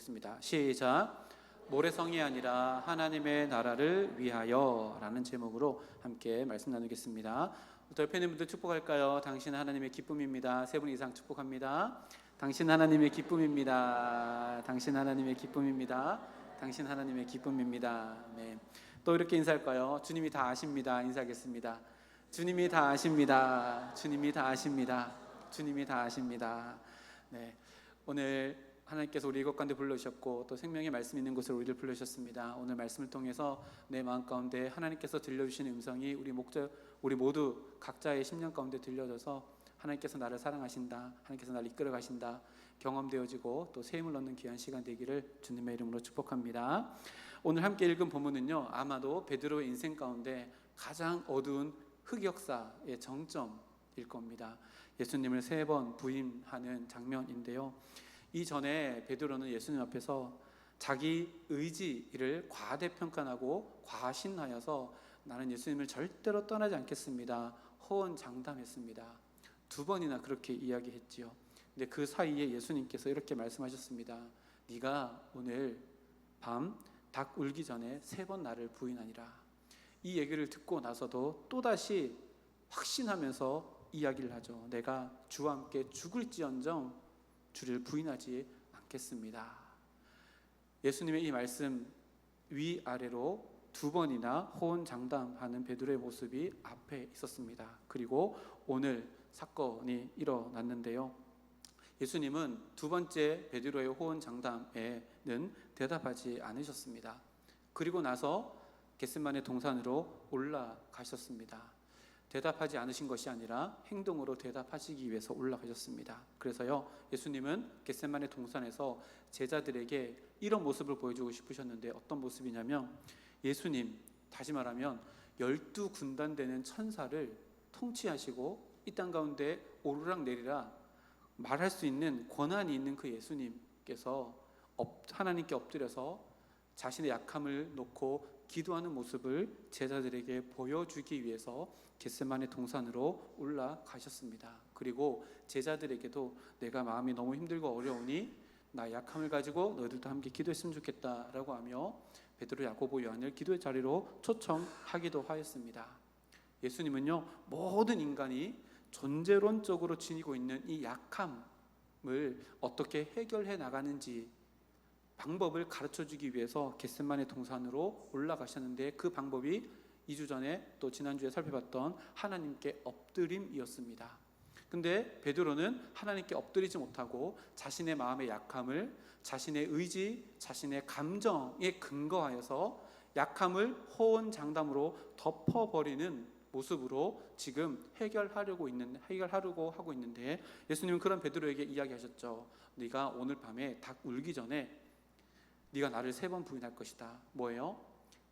나누겠습니다. 시작. 모래성이 아니라 하나님의 나라를 위하여 라는 제목으로 함께 말씀 나누겠습니다. 옆에 있는 분들 축복할까요? 당신 하나님의 기쁨입니다. 세 분 이상 축복합니다. 당신 하나님의 기쁨입니다. 당신 하나님의 기쁨입니다. 당신 하나님의 기쁨입니다. 네. 또 이렇게 인사할까요? 주님이 다 아십니다. 인사하겠습니다. 주님이 다 아십니다. 주님이 다 아십니다. 주님이 다 아십니다. 네. 오늘 하나님께서 우리 이곳 가운데 불러주셨고 또 생명의 말씀 있는 곳으로 우리를 불러주셨습니다. 오늘 말씀을 통해서 내 마음 가운데 하나님께서 들려주시는 음성이 우리 모두 각자의 심령 가운데 들려져서 하나님께서 나를 사랑하신다, 하나님께서 나를 이끌어 가신다 경험되어지고 또 새 힘을 얻는 귀한 시간 되기를 주님의 이름으로 축복합니다. 오늘 함께 읽은 본문은요, 아마도 베드로의 인생 가운데 가장 어두운 흑역사의 정점일 겁니다. 예수님을 3번 부인하는 장면인데요, 이전에 베드로는 예수님 앞에서 자기 의지를 과대평가하고 과신하여서 나는 예수님을 절대로 떠나지 않겠습니다 호언장담했습니다. 2번이나 그렇게 이야기했지요. 근데 그 사이에 예수님께서 이렇게 말씀하셨습니다. 네가 오늘 밤 닭 울기 전에 3번 나를 부인하니라. 이 얘기를 듣고 나서도 또다시 확신하면서 이야기를 하죠. 내가 주와 함께 죽을지언정 주를 부인하지 않겠습니다. 예수님의 이 말씀 위아래로 2번이나 호언장담하는 베드로의 모습이 앞에 있었습니다. 그리고 오늘 사건이 일어났는데요, 예수님은 2번째 베드로의 호언장담에는 대답하지 않으셨습니다. 그리고 나서 겟세마네 동산으로 올라가셨습니다. 대답하지 않으신 것이 아니라 행동으로 대답하시기 위해서 올라가셨습니다. 그래서요, 예수님은 겟세마네 동산에서 제자들에게 이런 모습을 보여주고 싶으셨는데 어떤 모습이냐면, 예수님, 다시 말하면 12군단 되는 천사를 통치하시고 이 땅 가운데 오르락내리락 말할 수 있는 권한이 있는 그 예수님께서 하나님께 엎드려서 자신의 약함을 놓고 기도하는 모습을 제자들에게 보여주기 위해서 겟세마네 동산으로 올라가셨습니다. 그리고 제자들에게도 내가 마음이 너무 힘들고 어려우니 나 약함을 가지고 너희들도 함께 기도했으면 좋겠다라고 하며 베드로, 야고보, 요한을 기도의 자리로 초청하기도 하였습니다. 예수님은요, 모든 인간이 존재론적으로 지니고 있는 이 약함을 어떻게 해결해 나가는지 방법을 가르쳐주기 위해서 겟세마네 동산으로 올라가셨는데, 그 방법이 2주 전에 또 지난주에 살펴봤던 하나님께 엎드림이었습니다. 근데 베드로는 하나님께 엎드리지 못하고 자신의 마음의 약함을 자신의 의지, 자신의 감정에 근거하여서 약함을 호언장담으로 덮어버리는 모습으로 지금 해결하려고 하고 있는데, 예수님은 그런 베드로에게 이야기하셨죠. 네가 오늘 밤에 닭 울기 전에 네가 나를 3번 부인할 것이다. 뭐예요?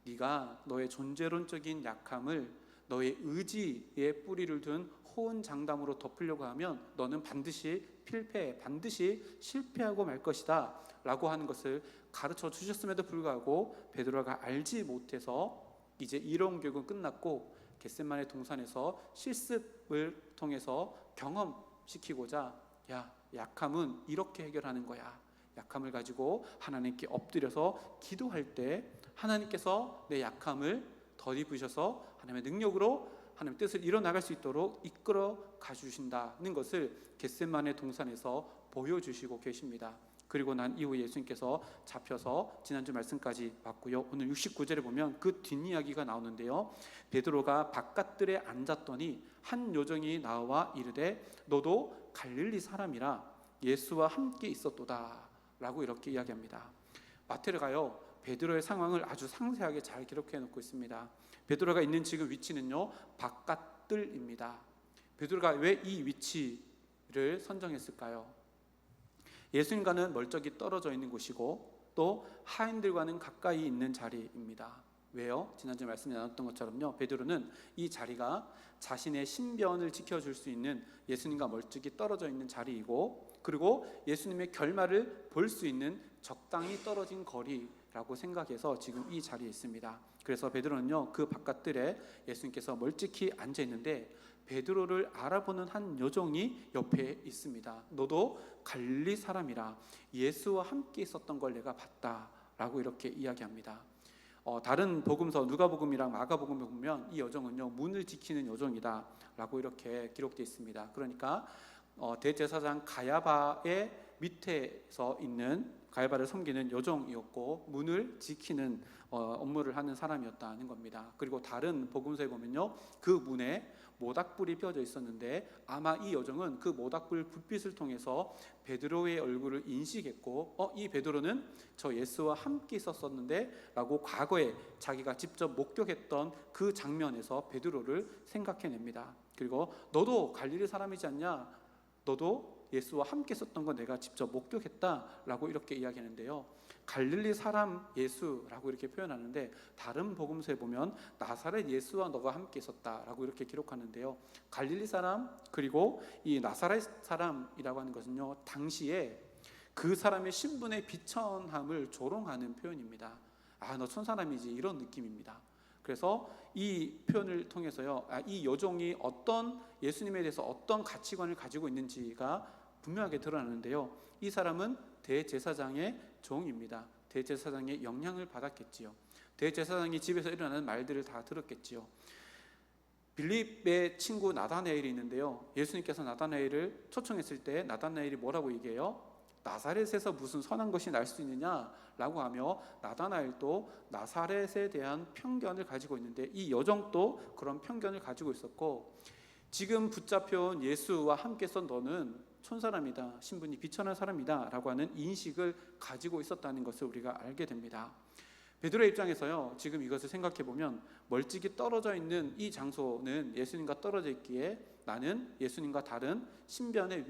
네가 너의 존재론적인 약함을 너의 의지에 뿌리를 둔 호언장담으로 덮으려고 하면 너는 반드시 필패, 반드시 실패하고 말 것이다 라고 하는 것을 가르쳐 주셨음에도 불구하고 베드로가 알지 못해서 이제 이론 교육은 끝났고 겟세마네 동산에서 실습을 통해서 경험시키고자, 야, 약함은 이렇게 해결하는 거야, 약함을 가지고 하나님께 엎드려서 기도할 때 하나님께서 내 약함을 덧입으셔서 하나님의 능력으로 하나님의 뜻을 이뤄나갈 수 있도록 이끌어 가주신다는 것을 겟세마네 동산에서 보여주시고 계십니다. 그리고 난 이후 예수님께서 잡혀서 지난주 말씀까지 봤고요. 오늘 69절에 보면 그 뒷이야기가 나오는데요, 베드로가 바깥들에 앉았더니 한 요정이 나와 이르되 너도 갈릴리 사람이라 예수와 함께 있었도다 라고 이렇게 이야기합니다. 마태가요, 베드로의 상황을 아주 상세하게 잘 기록해 놓고 있습니다. 베드로가 있는 지금 위치는요, 바깥들입니다. 베드로가 왜 이 위치를 선정했을까요? 예수님과는 멀쩡히 떨어져 있는 곳이고 또 하인들과는 가까이 있는 자리입니다. 왜요? 지난주에 말씀 나눴던 것처럼요, 베드로는 이 자리가 자신의 신변을 지켜줄 수 있는 예수님과 멀찍이 떨어져 있는 자리이고 그리고 예수님의 결말을 볼 수 있는 적당히 떨어진 거리라고 생각해서 지금 이 자리에 있습니다. 그래서 베드로는요, 그 바깥들에 예수님께서 멀찍이 앉아 있는데 베드로를 알아보는 한 여종이 옆에 있습니다. 너도 갈릴리 사람이라 예수와 함께 있었던 걸 내가 봤다라고 이렇게 이야기합니다. 다른 복음서 누가복음이랑 마가복음에 보면 이 여종은요, 문을 지키는 여종이다라고 이렇게 기록되어 있습니다. 그러니까 대제사장 가야바의 밑에서 있는, 가야바를 섬기는 여종이었고 문을 지키는 업무를 하는 사람이었다는 겁니다. 그리고 다른 복음서에 보면요, 그 문에 모닥불이 피워져 있었는데 아마 이 여종은 그 모닥불 불빛을 통해서 베드로의 얼굴을 인식했고 이 베드로는 저 예수와 함께 있었었는데 라고 과거에 자기가 직접 목격했던 그 장면에서 베드로를 생각해냅니다. 그리고 너도 갈릴리 사람이지 않냐? 너도 예수와 함께 있었던 거 내가 직접 목격했다라고 이렇게 이야기하는데요, 갈릴리 사람 예수라고 이렇게 표현하는데 다른 복음서에 보면 나사렛 예수와 너가 함께 있었다라고 이렇게 기록하는데요, 갈릴리 사람 그리고 이 나사렛 사람이라고 하는 것은요, 당시에 그 사람의 신분의 비천함을 조롱하는 표현입니다. 너 천사람이지, 이런 느낌입니다. 그래서 이 표현을 통해서요, 이 여종이 어떤 예수님에 대해서 어떤 가치관을 가지고 있는지가 분명하게 드러나는데요, 이 사람은 대제사장의 종입니다. 대제사장의 영향을 받았겠지요. 대제사장이 집에서 일어나는 말들을 다 들었겠지요. 빌립의 친구 나다나엘이 있는데요, 예수님께서 나다나엘을 초청했을 때 나다나엘이 뭐라고 얘기해요? 나사렛에서 무슨 선한 것이 날 수 있느냐라고 하며 나다나엘도 나사렛에 대한 편견을 가지고 있는데 이 여종도 그런 편견을 가지고 있었고, 지금 붙잡혀온 예수와 함께서 너는 촌사람이다, 신분이 비천한 사람이다 라고 하는 인식을 가지고 있었다는 것을 우리가 알게 됩니다. 베드로의 입장에서요, 지금 이것을 생각해 보면 멀찍이 떨어져 있는 이 장소는 예수님과 떨어져 있기에 나는 예수님과 다른 신변의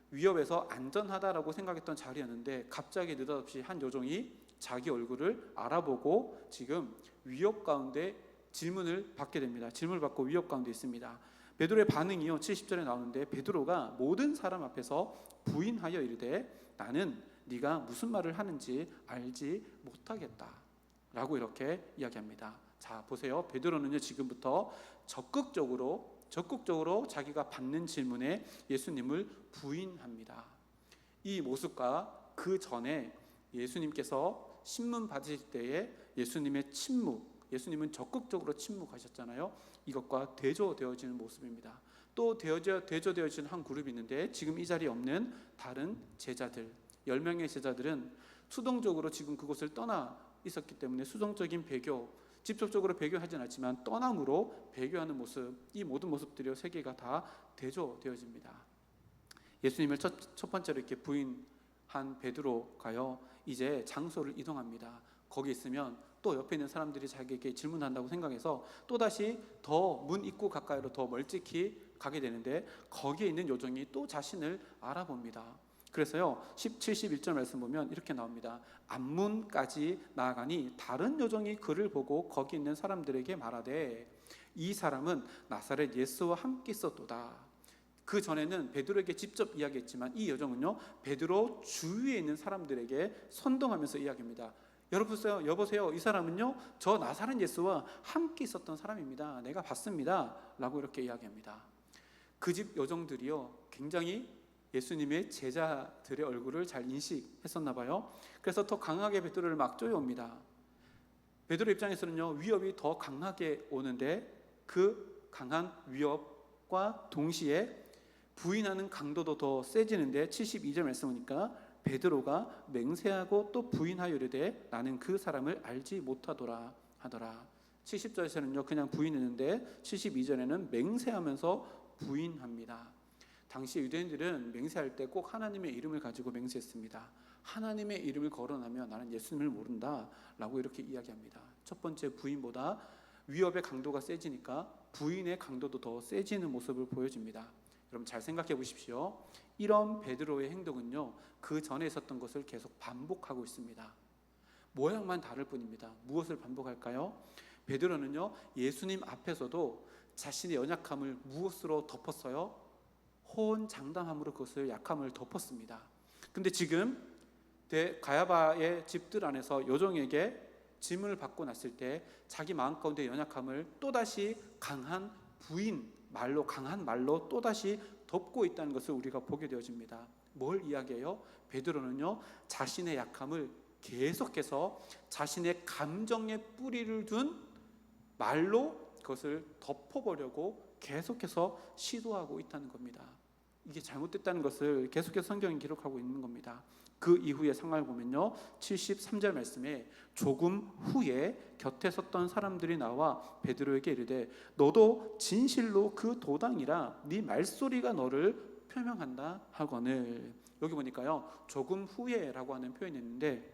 위협에서 안전하다라고 생각했던 자리였는데 갑자기 느닷없이 한 여종이 자기 얼굴을 알아보고 지금 위협 가운데 질문을 받게 됩니다. 질문을 받고 위협 가운데 있습니다. 베드로의 반응이요, 70절에 나오는데 베드로가 모든 사람 앞에서 부인하여 이르되 나는 네가 무슨 말을 하는지 알지 못하겠다 라고 이렇게 이야기합니다. 자, 보세요. 베드로는요, 지금부터 적극적으로 자기가 받는 질문에 예수님을 부인합니다. 이 모습과 그 전에 예수님께서 신문 받으실 때에 예수님의 침묵, 예수님은 적극적으로 침묵하셨잖아요. 이것과 대조되어지는 모습입니다. 또 대조되어지는 한 그룹이 있는데 지금 이 자리에 없는 다른 제자들, 10명의 제자들은 수동적으로 지금 그곳을 떠나 있었기 때문에 수동적인 배교, 직접적으로 배교하진 않지만 떠남으로 배교하는 모습, 이 모든 모습들이 세 개가 다 대조되어집니다. 예수님을 첫 번째로 이렇게 부인한 베드로가요, 이제 장소를 이동합니다. 거기 있으면 또 옆에 있는 사람들이 자기에게 질문한다고 생각해서 또다시 더 문 입구 가까이로 더 멀찍이 가게 되는데 거기에 있는 여종이 또 자신을 알아봅니다. 그래서요, 17, 11절 말씀 보면 이렇게 나옵니다. 앞문까지 나아가니 다른 여종이 그를 보고 거기 있는 사람들에게 말하되 이 사람은 나사렛 예수와 함께 있었도다. 그 전에는 베드로에게 직접 이야기했지만 이 여종은요, 베드로 주위에 있는 사람들에게 선동하면서 이야기합니다. 여보세요, 이 사람은요 저 나사렛 예수와 함께 있었던 사람입니다. 내가 봤습니다 라고 이렇게 이야기합니다. 그 집 여종들이요, 굉장히 예수님의 제자들의 얼굴을 잘 인식했었나 봐요. 그래서 더 강하게 베드로를 막 쪼여옵니다. 베드로 입장에서는요, 위협이 더 강하게 오는데 그 강한 위협과 동시에 부인하는 강도도 더 세지는데 72절 말씀 보니까 베드로가 맹세하고 또 부인하여 이르되 나는 그 사람을 알지 못하더라 하더라. 70절에서는요 그냥 부인했는데 72절에는 맹세하면서 부인합니다. 당시 유대인들은 맹세할 때 꼭 하나님의 이름을 가지고 맹세했습니다. 하나님의 이름을 거론하면 나는 예수님을 모른다 라고 이렇게 이야기합니다. 첫 번째 부인보다 위협의 강도가 세지니까 부인의 강도도 더 세지는 모습을 보여줍니다. 여러분 잘 생각해 보십시오. 이런 베드로의 행동은요, 그 전에 있었던 것을 계속 반복하고 있습니다. 모양만 다를 뿐입니다. 무엇을 반복할까요? 베드로는요, 예수님 앞에서도 자신의 연약함을 무엇으로 덮었어요? 호언장담함으로 그것을 약함을 덮었습니다. 근데 지금 가야바의 집들 안에서 요정에게 질문을 받고 났을 때 자기 마음 가운데 연약함을 또다시 강한 말로 또다시 덮고 있다는 것을 우리가 보게 되어집니다. 뭘 이야기해요? 베드로는요, 자신의 약함을 계속해서 자신의 감정에 뿌리를 둔 말로 그것을 덮어보려고 계속해서 시도하고 있다는 겁니다. 이게 잘못됐다는 것을 계속해서 성경이 기록하고 있는 겁니다. 그 이후의 상황을 보면요, 73절 말씀에 조금 후에 곁에 섰던 사람들이 나와 베드로에게 이르되 너도 진실로 그 도당이라 네 말소리가 너를 표명한다 하거늘. 여기 보니까요, 조금 후에라고 하는 표현이 있는데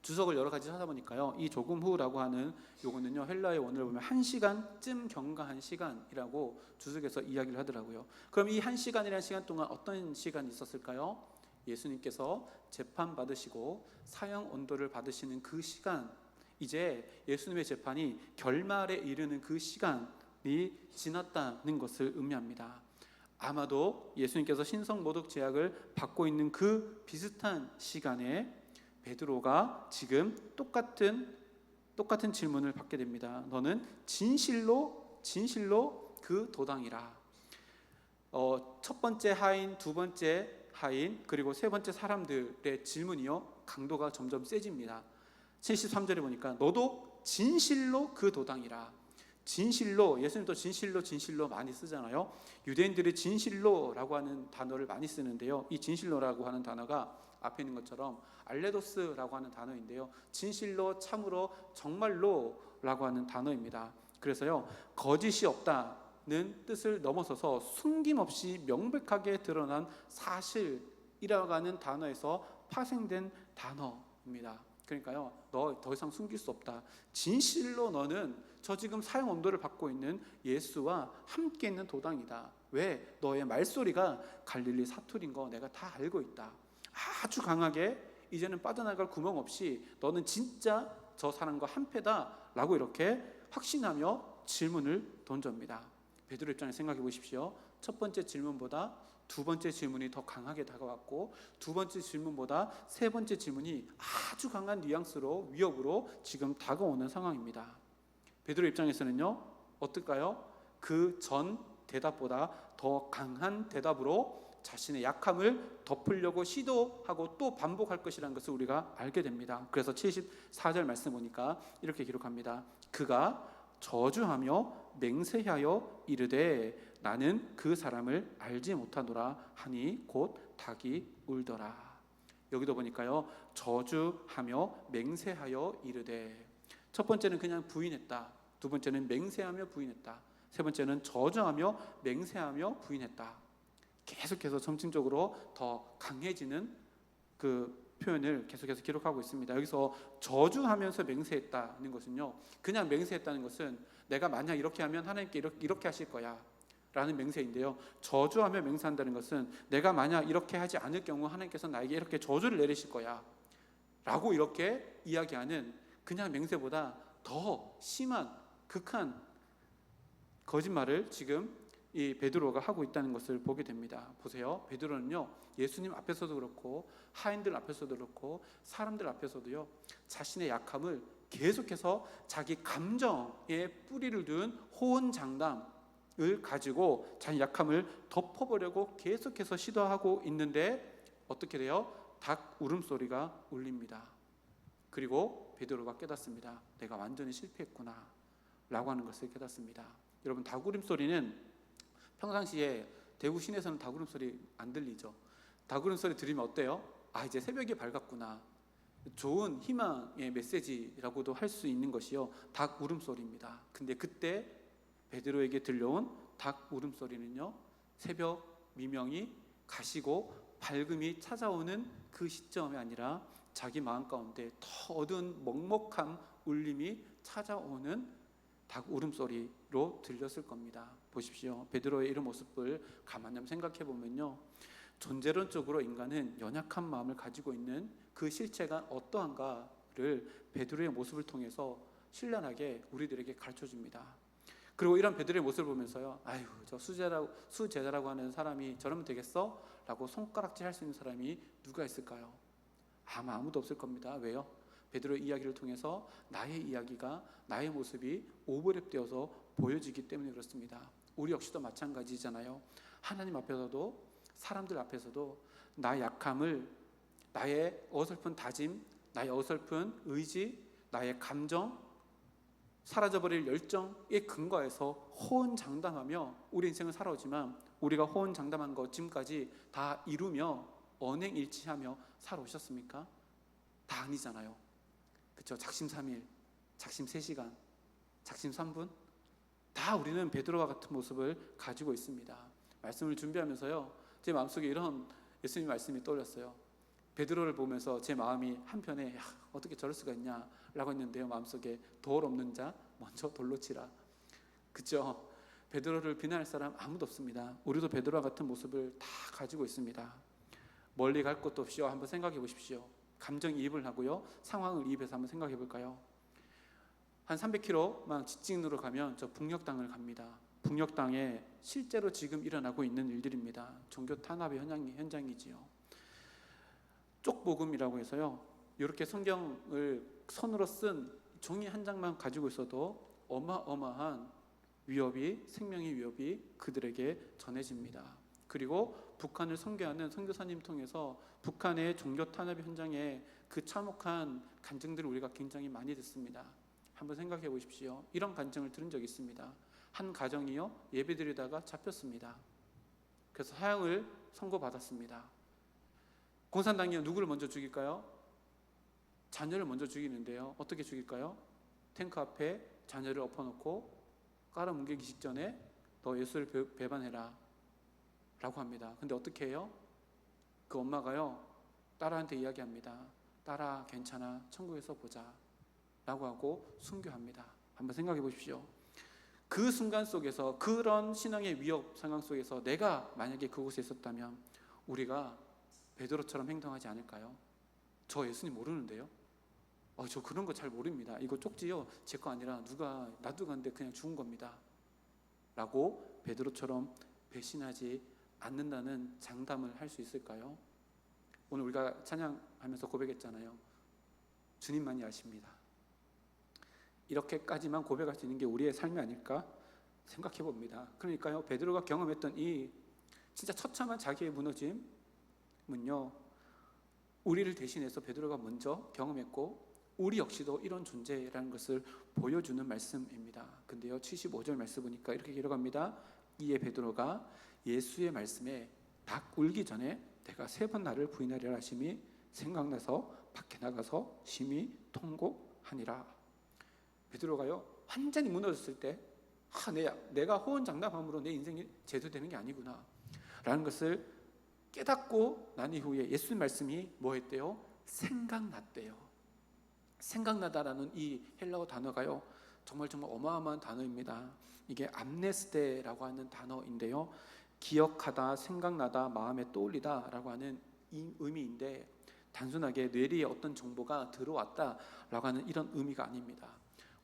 주석을 여러 가지 찾아보니까요, 이 조금 후라고 하는 요거는요, 헬라의 원어를 보면 1시간쯤 경과한 시간이라고 주석에서 이야기를 하더라고요. 그럼 이 1시간이라는 시간 동안 어떤 시간이 있었을까요? 예수님께서 재판받으시고 사형 언도를 받으시는 그 시간, 이제 예수님의 재판이 결말에 이르는 그 시간이 지났다는 것을 의미합니다. 아마도 예수님께서 신성모독 제약을 받고 있는 그 비슷한 시간에 베드로가 지금 똑같은 질문을 받게 됩니다. 너는 진실로 그 도당이라. 첫 번째 하인, 두 번째 하인, 그리고 세 번째 사람들의 질문이요, 강도가 점점 세집니다. 73절에 보니까 너도 진실로 그 도당이라. 진실로, 예수님도 진실로 많이 쓰잖아요. 유대인들이 진실로라고 하는 단어를 많이 쓰는데요, 이 진실로라고 하는 단어가 앞에 있는 것처럼 알레도스라고 하는 단어인데요, 진실로, 참으로, 정말로 라고 하는 단어입니다. 그래서요, 거짓이 없다는 뜻을 넘어서서 숨김없이 명백하게 드러난 사실이라고 하는 단어에서 파생된 단어입니다. 그러니까요, 너 더 이상 숨길 수 없다. 진실로 너는 저 지금 사형 언도를 받고 있는 예수와 함께 있는 도당이다. 왜? 너의 말소리가 갈릴리 사투리인 거 내가 다 알고 있다. 아주 강하게 이제는 빠져나갈 구멍 없이 너는 진짜 저 사람과 한패다 라고 이렇게 확신하며 질문을 던집니다. 베드로 입장에서 생각해 보십시오. 첫 번째 질문보다 두 번째 질문이 더 강하게 다가왔고, 두 번째 질문보다 세 번째 질문이 아주 강한 뉘앙스로, 위협으로 지금 다가오는 상황입니다. 베드로 입장에서는요, 어떨까요? 그 전 대답보다 더 강한 대답으로 자신의 약함을 덮으려고 시도하고 또 반복할 것이라는 것을 우리가 알게 됩니다. 그래서 74절 말씀 보니까 이렇게 기록합니다. 그가 저주하며 맹세하여 이르되 나는 그 사람을 알지 못하노라 하니 곧 닭이 울더라. 여기도 보니까요, 저주하며 맹세하여 이르되, 첫 번째는 그냥 부인했다, 두 번째는 맹세하며 부인했다, 세 번째는 저주하며 맹세하며 부인했다. 계속해서 점진적으로 더 강해지는 그 표현을 계속해서 기록하고 있습니다. 여기서 저주하면서 맹세했다는 것은요, 그냥 맹세했다는 것은 내가 만약 이렇게 하면 하나님께 이렇게 하실 거야 라는 맹세인데요, 저주하며 맹세한다는 것은 내가 만약 이렇게 하지 않을 경우 하나님께서 나에게 이렇게 저주를 내리실 거야 라고 이렇게 이야기하는, 그냥 맹세보다 더 심한 극한 거짓말을 지금 이 베드로가 하고 있다는 것을 보게 됩니다. 보세요, 베드로는요, 예수님 앞에서도 그렇고 하인들 앞에서도 그렇고 사람들 앞에서도요, 자신의 약함을 계속해서 자기 감정에 뿌리를 둔 호언장담을 가지고 자기 약함을 덮어보려고 계속해서 시도하고 있는데 어떻게 돼요? 닭 울음소리가 울립니다. 그리고 베드로가 깨닫습니다. 내가 완전히 실패했구나 라고 하는 것을 깨닫습니다. 여러분, 닭 울음소리는 평상시에 대구 시내에서는 닭 울음소리 안 들리죠? 닭 울음소리 들으면 어때요? 아, 이제 새벽이 밝았구나, 좋은 희망의 메시지라고도 할 수 있는 것이요, 닭 울음소리입니다. 근데 그때 베드로에게 들려온 닭 울음소리는요, 새벽 미명이 가시고 밝음이 찾아오는 그 시점이 아니라 자기 마음 가운데 더 어두운 먹먹한 울림이 찾아오는 닭 울음소리로 들렸을 겁니다. 보십시오, 베드로의 이런 모습을 가만히 한번 생각해 보면요, 존재론적으로 인간은 연약한 마음을 가지고 있는 그 실체가 어떠한가를 베드로의 모습을 통해서 신랄하게 우리들에게 가르쳐 줍니다. 그리고 이런 베드로의 모습을 보면서요, 아유, 저 수제자라고 하는 사람이 저러면 되겠어? 라고 손가락질 할 수 있는 사람이 누가 있을까요? 아마 아무도 없을 겁니다. 왜요? 베드로의 이야기를 통해서 나의 이야기가, 나의 모습이 오버랩되어서 보여지기 때문에 그렇습니다. 우리 역시도 마찬가지잖아요. 하나님 앞에서도, 사람들 앞에서도 나의 약함을, 나의 어설픈 다짐, 나의 어설픈 의지, 나의 감정, 사라져버릴 열정에 근거해서 호언장담하며 우리 인생을 살아오지만, 우리가 호언장담한 것 지금까지 다 이루며 언행일치하며 살아오셨습니까? 다 아니잖아요. 그렇죠? 작심 3일, 작심 3시간, 작심 3분, 다 우리는 베드로와 같은 모습을 가지고 있습니다. 말씀을 준비하면서요, 제 마음속에 이런 예수님 말씀이 떠올랐어요. 베드로를 보면서 제 마음이 한편에, 야, 어떻게 저럴 수가 있냐 라고 했는데요, 마음속에 돌 없는 자 먼저 돌로 치라. 그죠? 베드로를 비난할 사람 아무도 없습니다. 우리도 베드로와 같은 모습을 다 가지고 있습니다. 멀리 갈 것도 없이요, 한번 생각해 보십시오. 감정이입을 하고요, 상황을 이입해서 한번 생각해 볼까요? 한 300km만 직진으로 가면 저 북녘 땅을 갑니다. 북녘 땅에 실제로 지금 일어나고 있는 일들입니다. 종교 탄압의 현장이지요. 쪽복음이라고 해서요, 이렇게 성경을 손으로 쓴 종이 한 장만 가지고 있어도 어마어마한 위협이, 생명의 위협이 그들에게 전해집니다. 그리고 북한을 선교하는 선교사님 통해서 북한의 종교 탄압 현장에 그 참혹한 간증들을 우리가 굉장히 많이 듣습니다. 한번 생각해 보십시오. 이런 간증을 들은 적이 있습니다. 한 가정이요, 예배드리다가 잡혔습니다. 그래서 사형을 선고받았습니다. 공산당이 누구를 먼저 죽일까요? 자녀를 먼저 죽이는데요, 어떻게 죽일까요? 탱크 앞에 자녀를 엎어놓고 깔아뭉개기 직전에 너 예수를 배반해라 라고 합니다. 근데 어떻게 해요? 그 엄마가요, 딸한테 이야기합니다. 딸아, 괜찮아, 천국에서 보자 라고 하고 순교합니다. 한번 생각해 보십시오. 그 순간 속에서, 그런 신앙의 위협 상황 속에서 내가 만약에 그곳에 있었다면 우리가 베드로처럼 행동하지 않을까요? 저 예수님 모르는데요? 저 그런 거 잘 모릅니다. 이거 쪽지요, 제 거 아니라 누가 놔두고 그냥 죽은 겁니다 라고 베드로처럼 배신하지 않는다는 장담을 할 수 있을까요? 오늘 우리가 찬양하면서 고백했잖아요. 주님만이 아십니다. 이렇게까지만 고백할 수 있는 게 우리의 삶이 아닐까 생각해 봅니다. 그러니까요, 베드로가 경험했던 이 진짜 처참한 자기의 무너짐은요, 우리를 대신해서 베드로가 먼저 경험했고, 우리 역시도 이런 존재라는 것을 보여주는 말씀입니다. 근데요, 75절 말씀 보니까 이렇게 기록합니다. 이에 베드로가 예수의 말씀에 닭 울기 전에 내가 3번 나를 부인하리라 하심이 생각나서 밖에 나가서 심히 통곡하니라. 베드로가요, 완전히 무너졌을 때, 내가 호언장담함으로 내 인생이 제도되는 게 아니구나 라는 것을 깨닫고 난 이후에 예수님 말씀이 뭐 했대요? 생각났대요. 생각나다라는 이 헬라어 단어가요, 정말 어마어마한 단어입니다. 이게 암네스테라고 하는 단어인데요, 기억하다, 생각나다, 마음에 떠올리다 라고 하는 이 의미인데, 단순하게 뇌리에 어떤 정보가 들어왔다라고 하는 이런 의미가 아닙니다.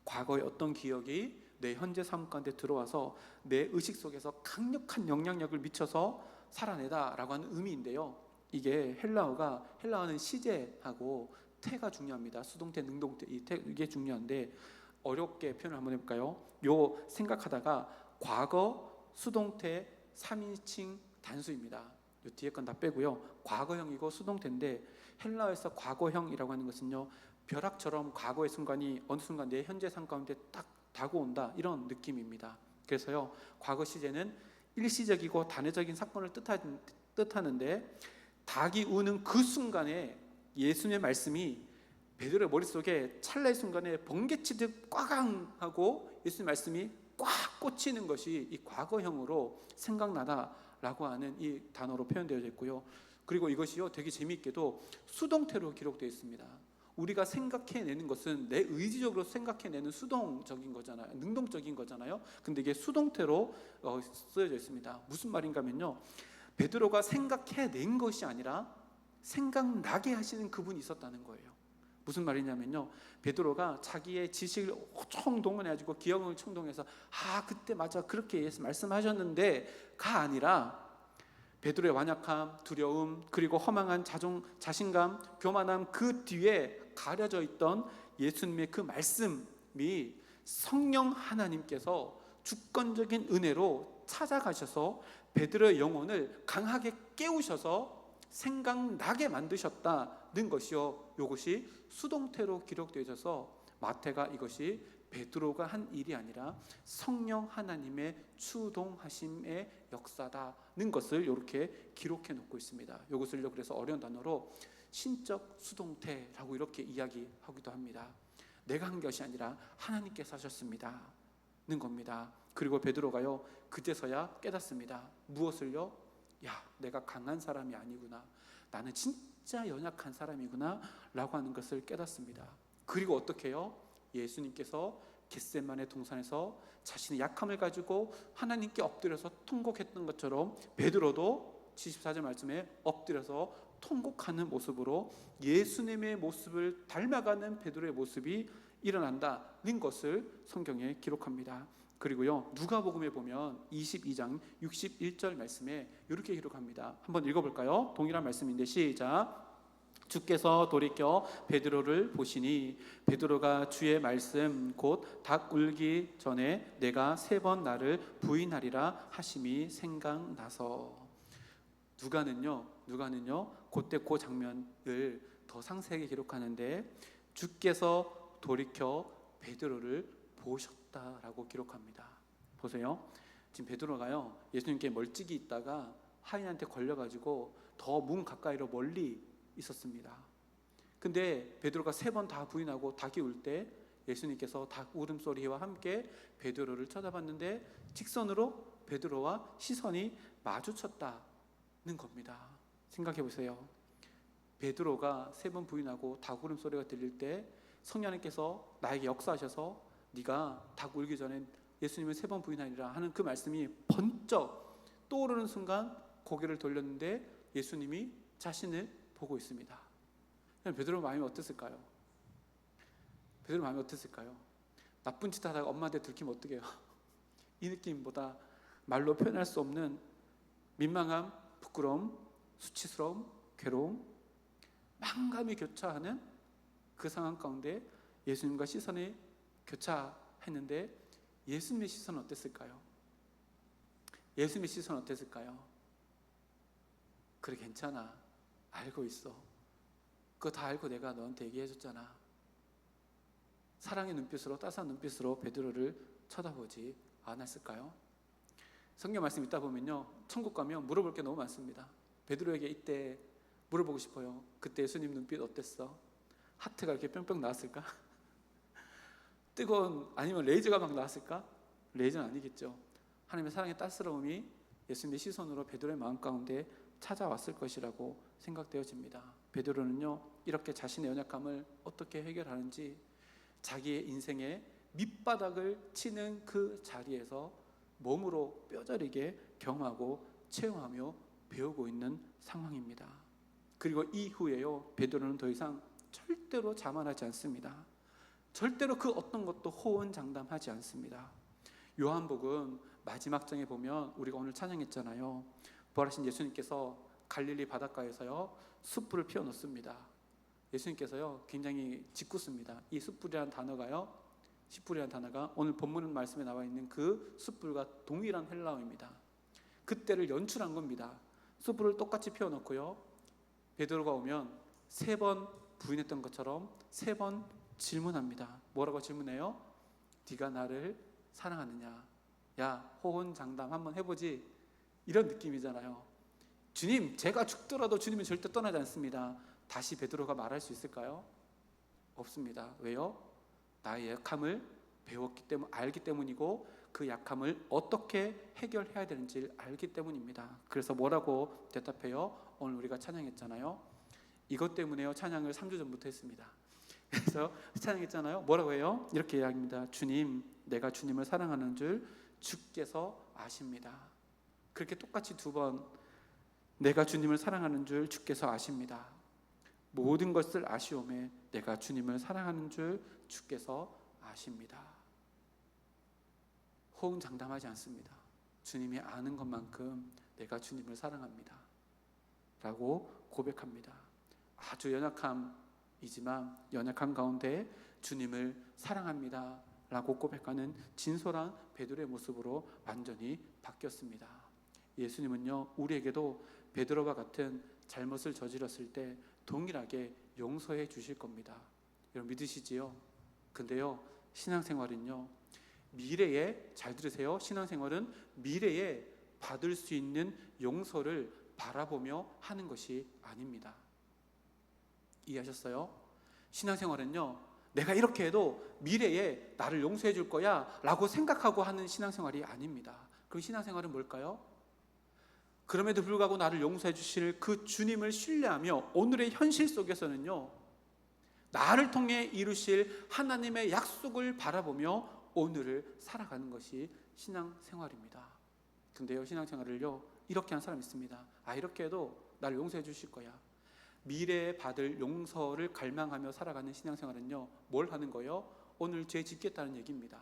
과거의 어떤 기억이 내 현재 삶 가운데 들어와서 내 의식 속에서 강력한 영향력을 미쳐서 살아내다라고 하는 의미인데요, 이게 헬라어는 시제하고 태가 중요합니다. 수동태, 능동태, 이게 중요한데, 어렵게 표현을 한번 해볼까요? 요 생각하다가 과거 수동태 3인칭 단수입니다. 요 뒤에 건 다 빼고요, 과거형이고 수동태인데, 헬라어에서 과거형이라고 하는 것은요, 벼락처럼 과거의 순간이 어느 순간 내 현재 삶 가운데 딱 다가온다, 이런 느낌입니다. 그래서요, 과거 시제는 일시적이고 단회적인 사건을 뜻하는데, 닭이 우는 그 순간에 예수님의 말씀이 베드로의 머릿속에 찰나의 순간에 번개치듯 꽝 하고 예수님의 말씀이 꽉 꽂히는 것이 이 과거형으로 생각나다라고 하는 이 단어로 표현되어 있고요. 그리고 이것이요, 되게 재미있게도 수동태로 기록되어 있습니다. 우리가 생각해내는 것은 내 의지적으로 생각해내는 수동적인 거잖아요, 능동적인 거잖아요. 근데 이게 수동태로 쓰여져 있습니다. 무슨 말인가 하면요, 베드로가 생각해낸 것이 아니라 생각나게 하시는 그분이 있었다는 거예요. 무슨 말이냐면요, 베드로가 자기의 지식을 총동원해가지고 기억을 총동해서 그때 맞아 그렇게 예수 말씀하셨는데가 아니라 베드로의 완약함, 두려움, 그리고 허망한 자신감, 교만함, 그 뒤에 가려져 있던 예수님의 그 말씀이 성령 하나님께서 주권적인 은혜로 찾아가셔서 베드로의 영혼을 강하게 깨우셔서 생각나게 만드셨다는 것이요, 이것이 수동태로 기록되어 있어서 마태가 이것이 베드로가 한 일이 아니라 성령 하나님의 추동하심의 역사다는 것을 이렇게 기록해 놓고 있습니다. 이것을 그래서 어려운 단어로 신적 수동태라고 이렇게 이야기하기도 합니다. 내가 한 것이 아니라 하나님께서 하셨습니다는 겁니다. 그리고 베드로가요, 그제서야 깨닫습니다. 무엇을요? 내가 강한 사람이 아니구나, 나는 진짜 연약한 사람이구나 라고 하는 것을 깨닫습니다. 그리고 어떻게 해요? 예수님께서 겟세마네 동산에서 자신의 약함을 가지고 하나님께 엎드려서 통곡했던 것처럼 베드로도 74절 말씀에 엎드려서 통곡하는 모습으로 예수님의 모습을 닮아가는 베드로의 모습이 일어난다는 것을 성경에 기록합니다. 그리고요, 누가복음에 보면 22장 61절 말씀에 이렇게 기록합니다. 한번 읽어볼까요? 동일한 말씀인데 시작. 주께서 돌이켜 베드로를 보시니 베드로가 주의 말씀 곧 닭 울기 전에 내가 3번 나를 부인하리라 하심이 생각나서. 누가는요 그때 그 장면을 더 상세하게 기록하는데 주께서 돌이켜 베드로를 보셨다라고 기록합니다. 보세요. 지금 베드로가요, 예수님께 멀찍이 있다가 하인한테 걸려가지고 더 문 가까이로 멀리 있었습니다. 근데 베드로가 3번 다 부인하고 닭이 울 때 예수님께서 닭 울음소리와 함께 베드로를 쳐다봤는데 직선으로 베드로와 시선이 마주쳤다는 겁니다. 생각해 보세요. 베드로가 3번 부인하고 닭 울음소리가 들릴 때 성령님께서 나에게 역사하셔서 네가 닭 울기 전에 예수님을 3번 부인하리라 하는 그 말씀이 번쩍 떠오르는 순간 고개를 돌렸는데 예수님이 자신을 보고 있습니다. 베드로 마음이 어땠을까요? 베드로 마음이 어땠을까요? 나쁜 짓 하다가 엄마한테 들키면 어떡해요? 이 느낌보다 말로 표현할 수 없는 민망함, 부끄러움, 수치스러움, 괴로움, 만감이 교차하는 그 상황 가운데 예수님과 시선이 교차했는데 예수님의 시선은 어땠을까요? 예수님의 시선은 어땠을까요? 그래, 괜찮아, 알고 있어, 그거 다 알고 내가 너한테 얘기해줬잖아. 사랑의 눈빛으로, 따스한 눈빛으로 베드로를 쳐다보지 않았을까요? 성경 말씀 읽다 보면요, 천국 가면 물어볼 게 너무 많습니다. 베드로에게 이때 물어보고 싶어요. 그때 예수님 눈빛 어땠어? 하트가 이렇게 뿅뿅 나왔을까? 뜨거운, 아니면 레이저가 막 나왔을까? 레이저는 아니겠죠. 하나님의 사랑의 따스러움이 예수님의 시선으로 베드로의 마음 가운데 찾아왔을 것이라고 생각되어집니다. 베드로는요, 이렇게 자신의 연약함을 어떻게 해결하는지 자기의 인생의 밑바닥을 치는 그 자리에서 몸으로 뼈저리게 경험하고 체험하며 배우고 있는 상황입니다. 그리고 이후에요, 베드로는 더 이상 절대로 자만하지 않습니다. 절대로 그 어떤 것도 호언장담하지 않습니다. 요한복음 마지막 장에 보면 우리가 오늘 찬양했잖아요. 부활하신 예수님께서 갈릴리 바닷가에서요, 숯불을 피워놓습니다. 예수님께서요, 굉장히 짓궂습니다. 이 숯불이라는 단어가요, 숯불이라는 단어가 오늘 본문 말씀에 나와 있는 그 숯불과 동일한 헬라어입니다. 그때를 연출한 겁니다. 숯불을 똑같이 피워놓고요, 베드로가 오면 3번 부인했던 것처럼 3번 질문합니다. 뭐라고 질문해요? 네가 나를 사랑하느냐? 야, 호언장담 한번 해보지. 이런 느낌이잖아요. 주님, 제가 죽더라도 주님은 절대 떠나지 않습니다. 다시 베드로가 말할 수 있을까요? 없습니다. 왜요? 나의 약함을 배웠기 때문, 알기 때문이고 그 약함을 어떻게 해결해야 되는지 알기 때문입니다. 그래서 뭐라고 대답해요? 오늘 우리가 찬양했잖아요. 이것 때문에요, 찬양을 3주 전부터 했습니다. 그래서 찬양했잖아요. 뭐라고 해요? 이렇게 이야기합니다. 주님, 내가 주님을 사랑하는 줄 주께서 아십니다. 그렇게 똑같이 2번, 내가 주님을 사랑하는 줄 주께서 아십니다. 모든 것을 아시오매 내가 주님을 사랑하는 줄 주께서 아십니다. 호언장담하지 않습니다. 주님이 아는 것만큼 내가 주님을 사랑합니다 라고 고백합니다. 아주 연약함이지만 연약한 가운데 주님을 사랑합니다 라고 고백하는 진솔한 베드로의 모습으로 완전히 바뀌었습니다. 예수님은요, 우리에게도 베드로와 같은 잘못을 저질렀을 때 동일하게 용서해 주실 겁니다. 여러분 믿으시지요? 근데요, 신앙생활은요, 미래에, 잘 들으세요, 신앙생활은 미래에 받을 수 있는 용서를 바라보며 하는 것이 아닙니다. 이해하셨어요? 신앙생활은요, 내가 이렇게 해도 미래에 나를 용서해 줄 거야 라고 생각하고 하는 신앙생활이 아닙니다. 그럼 신앙생활은 뭘까요? 그럼에도 불구하고 나를 용서해 주실 그 주님을 신뢰하며 오늘의 현실 속에서는요, 나를 통해 이루실 하나님의 약속을 바라보며 오늘을 살아가는 것이 신앙생활입니다. 근데요, 신앙생활을요, 이렇게 한 사람이 있습니다. 이렇게 해도 나를 용서해 주실 거야. 미래에 받을 용서를 갈망하며 살아가는 신앙생활은요, 뭘 하는 거예요? 오늘 죄 짓겠다는 얘기입니다.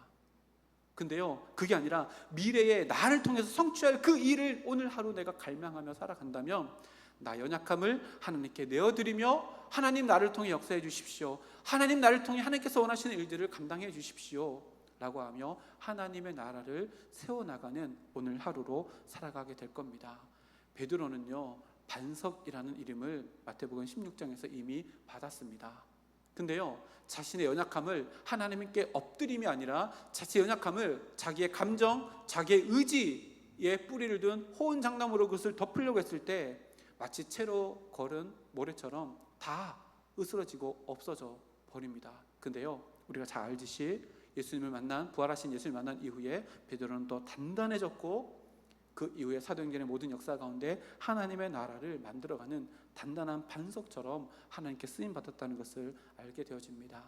근데요, 그게 아니라 미래에 나를 통해서 성취할 그 일을 오늘 하루 내가 갈망하며 살아간다면 나 연약함을 하나님께 내어드리며 하나님 나를 통해 역사해 주십시오, 하나님 나를 통해 하나님께서 원하시는 일들을 감당해 주십시오 라고 하며 하나님의 나라를 세워나가는 오늘 하루로 살아가게 될 겁니다. 베드로는요, 반석이라는 이름을 마태복음 16장에서 이미 받았습니다. 근데요, 자신의 연약함을 하나님께 엎드림이 아니라 자신의 연약함을 자기의 감정, 자기의 의지에 뿌리를 둔 호언장담으로 그것을 덮으려고 했을 때 마치 채로 걸은 모래처럼 다 으스러지고 없어져 버립니다. 근데요, 우리가 잘 알듯이 예수님을 만난, 부활하신 예수님을 만난 이후에 베드로는 더 단단해졌고 그 이후에 사도행전의 모든 역사 가운데 하나님의 나라를 만들어가는 단단한 반석처럼 하나님께 쓰임받았다는 것을 알게 되어집니다.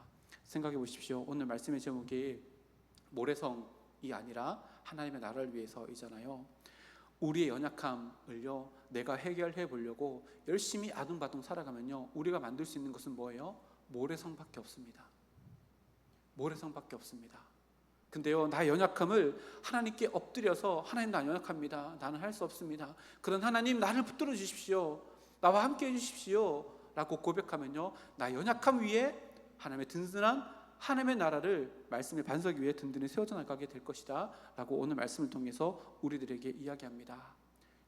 생각해 보십시오. 오늘 말씀의 제목이 모래성이 아니라 하나님의 나라를 위해서이잖아요. 우리의 연약함을요, 내가 해결해 보려고 열심히 아둥바둥 살아가면요, 우리가 만들 수 있는 것은 뭐예요? 모래성밖에 없습니다. 모래성밖에 없습니다. 근데요, 나의 연약함을 하나님께 엎드려서 하나님, 나 연약합니다, 나는 할 수 없습니다, 그런 하나님 나를 붙들어 주십시오, 나와 함께 해 주십시오 라고 고백하면요, 나 연약함 위에 하나님의 든든한 하나님의 나라를 말씀의 반석 위에 든든히 세워져 나가게 될 것이다 라고 오늘 말씀을 통해서 우리들에게 이야기합니다.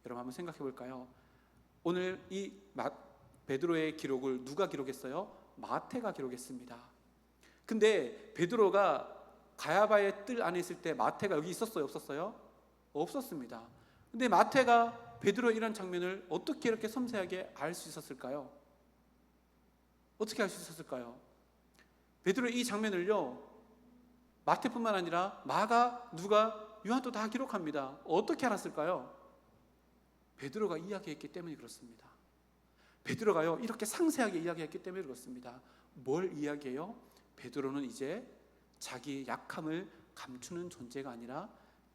여러분 한번 생각해 볼까요? 오늘 이 베드로의 기록을 누가 기록했어요? 마태가 기록했습니다. 근데 베드로가 가야바의 뜰 안에 있을 때 마태가 여기 있었어요? 없었어요? 없었습니다. 근데 마태가 베드로의 이런 장면을 어떻게 이렇게 섬세하게 알 수 있었을까요? 어떻게 알 수 있었을까요? 베드로의 이 장면을요, 마태뿐만 아니라 마가, 누가, 요한도 다 기록합니다. 어떻게 알았을까요? 베드로가 이야기했기 때문에 그렇습니다. 베드로가요, 이렇게 상세하게 이야기했기 때문에 그렇습니다. 뭘 이야기해요? 베드로는 이제 자기 약함을 감추는 존재가 아니라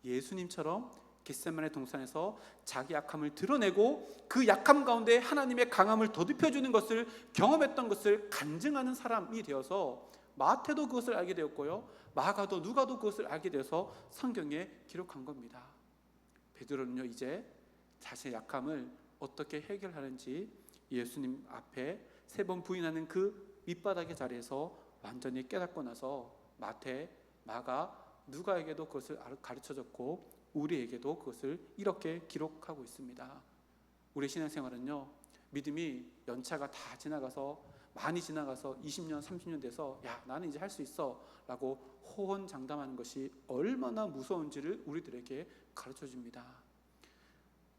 예수님처럼 겟세마네 동산에서 자기 약함을 드러내고 그 약함 가운데 하나님의 강함을 더듬혀주는 것을 경험했던 것을 간증하는 사람이 되어서 마태도 그것을 알게 되었고요, 마가도 누가도 그것을 알게 되어서 성경에 기록한 겁니다. 베드로는요, 이제 자신의 약함을 어떻게 해결하는지 예수님 앞에 3번 부인하는 그 밑바닥의 자리에서 완전히 깨닫고 나서 마태, 마가, 누가에게도 그것을 가르쳐줬고 우리에게도 그것을 이렇게 기록하고 있습니다. 우리 신앙생활은요, 믿음이 연차가 다 지나가서, 많이 지나가서 20년, 30년 돼서 야, 나는 이제 할 수 있어 라고 호언장담하는 것이 얼마나 무서운지를 우리들에게 가르쳐줍니다.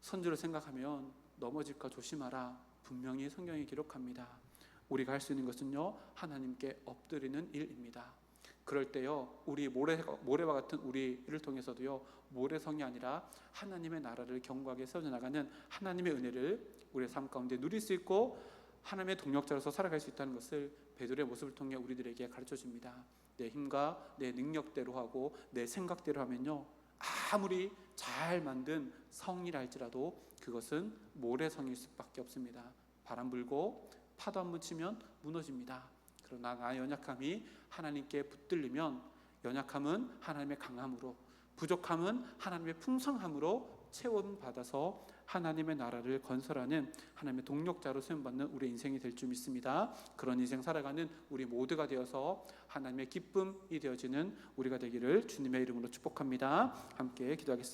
선주를 생각하면 넘어질까 조심하라, 분명히 성경에 기록합니다. 우리가 할 수 있는 것은요, 하나님께 엎드리는 일입니다. 그럴 때요, 우리 모래와 같은 우리를 통해서도요, 모래성이 아니라 하나님의 나라를 견고하게 세워나가는 하나님의 은혜를 우리의 삶 가운데 누릴 수 있고 하나님의 동력자로서 살아갈 수 있다는 것을 베드로의 모습을 통해 우리들에게 가르쳐줍니다. 내 힘과 내 능력대로 하고 내 생각대로 하면요, 아무리 잘 만든 성이라 할지라도 그것은 모래성일 수밖에 없습니다. 바람 불고 파도 한 번 치면 무너집니다. 그러나 나의 연약함이 하나님께 붙들리면 연약함은 하나님의 강함으로, 부족함은 하나님의 풍성함으로 체험받아서 하나님의 나라를 건설하는 하나님의 동력자로 수임받는 우리의 인생이 될 줄 믿습니다. 그런 인생 살아가는 우리 모두가 되어서 하나님의 기쁨이 되어지는 우리가 되기를 주님의 이름으로 축복합니다. 함께 기도하겠습니다.